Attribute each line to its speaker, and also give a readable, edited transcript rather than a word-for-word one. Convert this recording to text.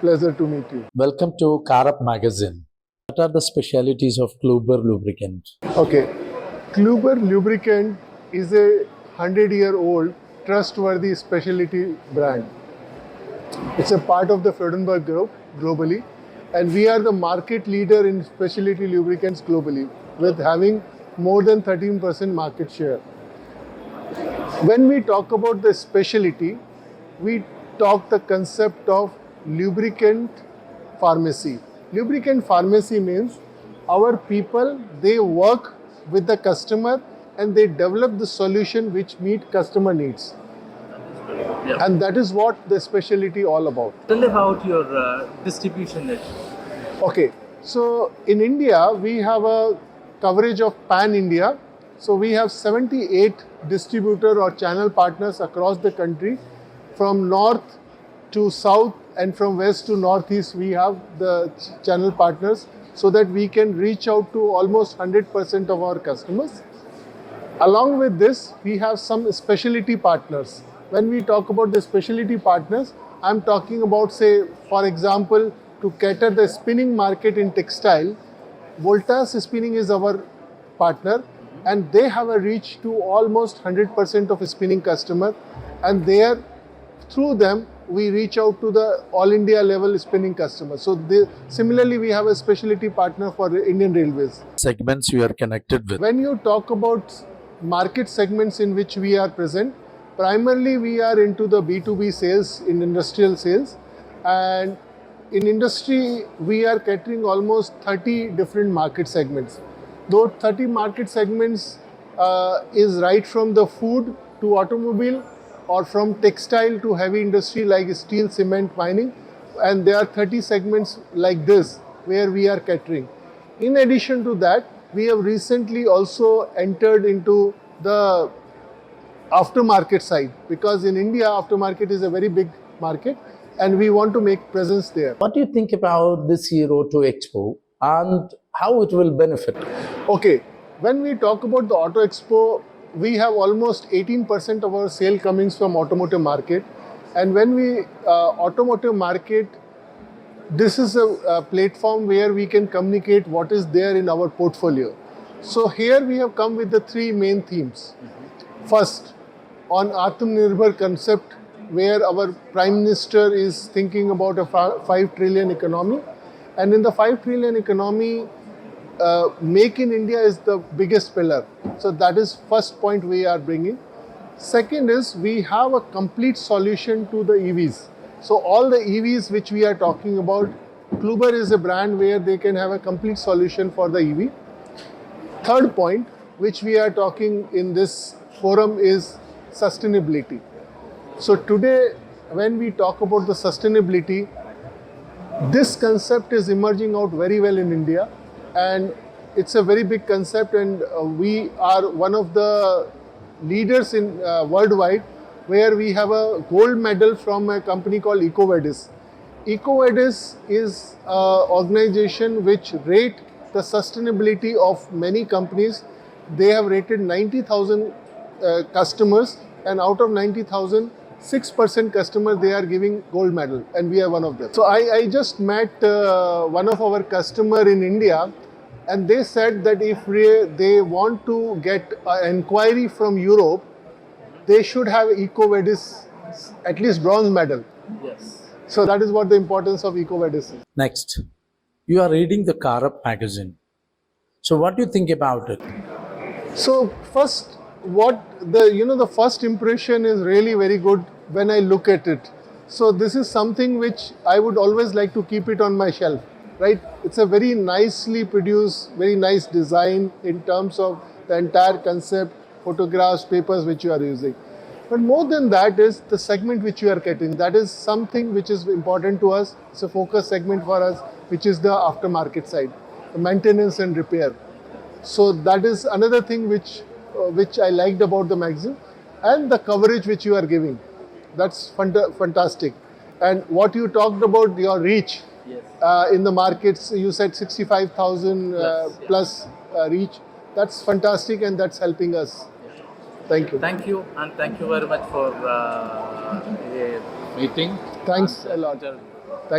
Speaker 1: Pleasure to meet you.
Speaker 2: Welcome to KARREP Magazine. What are the specialities of KLUBER Lubricant?
Speaker 1: Okay, Kluber Lubricant is a 100-year-old trustworthy specialty brand. It's a part of the Freudenberg Group globally, and we are the market leader in specialty lubricants globally, with having more than 13% market share. When we talk about the specialty, we talk the concept of lubricant pharmacy. Lubricant pharmacy means our people, they work with the customer and they develop the solution which meet customer needs.
Speaker 3: Yeah.
Speaker 1: And that is what the specialty all about.
Speaker 3: Tell about your distribution network.
Speaker 1: Okay, so in India, we have a coverage of pan-India. So we have 78 distributor or channel partners across the country. From north to south and from west to northeast, we have the channel partners so that we can reach out to almost 100% of our customers. Along with this, we have some specialty partners. When we talk about the specialty partners, I'm talking about, say, for example, to cater the spinning market in textile, Voltas Spinning is our partner, and they have a reach to almost 100% of spinning customer, and there, through them, we reach out to the all India level spinning customers. So similarly, we have a specialty partner for the Indian Railways.
Speaker 2: Segments you are connected with.
Speaker 1: When you talk about market segments in which we are present, primarily we are into the B2B sales, in industrial sales, and in industry we are catering almost 30 different market segments. Those 30 market segments is right from the food to automobile, or from textile to heavy industry like steel, cement, mining, and there are 30 segments like this where we are catering. In addition to that, we have recently also entered into the aftermarket side, because in India aftermarket is a very big market and we want to make presence there.
Speaker 2: What do you think about this year Auto Expo and how it will benefit?
Speaker 1: Okay, when we talk about the Auto Expo, we have almost 18% of our sale coming from automotive market, and when we automotive market, this is a platform where we can communicate what is there in our portfolio. So here we have come with the three main themes. First, on Atmanirbhar concept, where our Prime Minister is thinking about a 5 trillion economy, and in the 5 trillion economy, Make in India is the biggest pillar. So that is first point we are bringing. Second is we have a complete solution to the EVs. So all the EVs which we are talking about, Kubler is a brand where they can have a complete solution for the EV. Third point, which we are talking in this forum, is sustainability. So today, when we talk about the sustainability, this concept is emerging out very well in India, and it's a very big concept, and we are one of the leaders in worldwide, where we have a gold medal from a company called EcoVadis. EcoVadis is an organization which rate the sustainability of many companies. They have rated 90,000 customers, and out of 90,000, 6% customers they are giving gold medal, and we are one of them. So I just met one of our customer in India, and they said that if they want to get an inquiry from Europe, they should have EcoVadis at least bronze medal.
Speaker 3: Yes.
Speaker 1: So that is what the importance of EcoVadis is.
Speaker 2: Next, you are reading the KARREP magazine. So what do you think about it?
Speaker 1: So first, the first impression is really very good when I look at it. So this is something which I would always like to keep it on my shelf, right? It's a very nicely produced, very nice design in terms of the entire concept, photographs, papers which you are using. But more than that is the segment which you are getting. That is something which is important to us. It's a focus segment for us, which is the aftermarket side, the maintenance and repair. So that is another thing which I liked about the magazine, and the coverage which you are giving. That's fantastic. And what you talked about, your reach.
Speaker 3: Yes.
Speaker 1: in the markets. You said 65,000 plus reach. That's fantastic, and that's helping us. Thank you.
Speaker 3: Thank you, and thank you very much for meeting.
Speaker 1: Thanks
Speaker 3: and,
Speaker 1: a lot.
Speaker 3: interview.
Speaker 1: Thank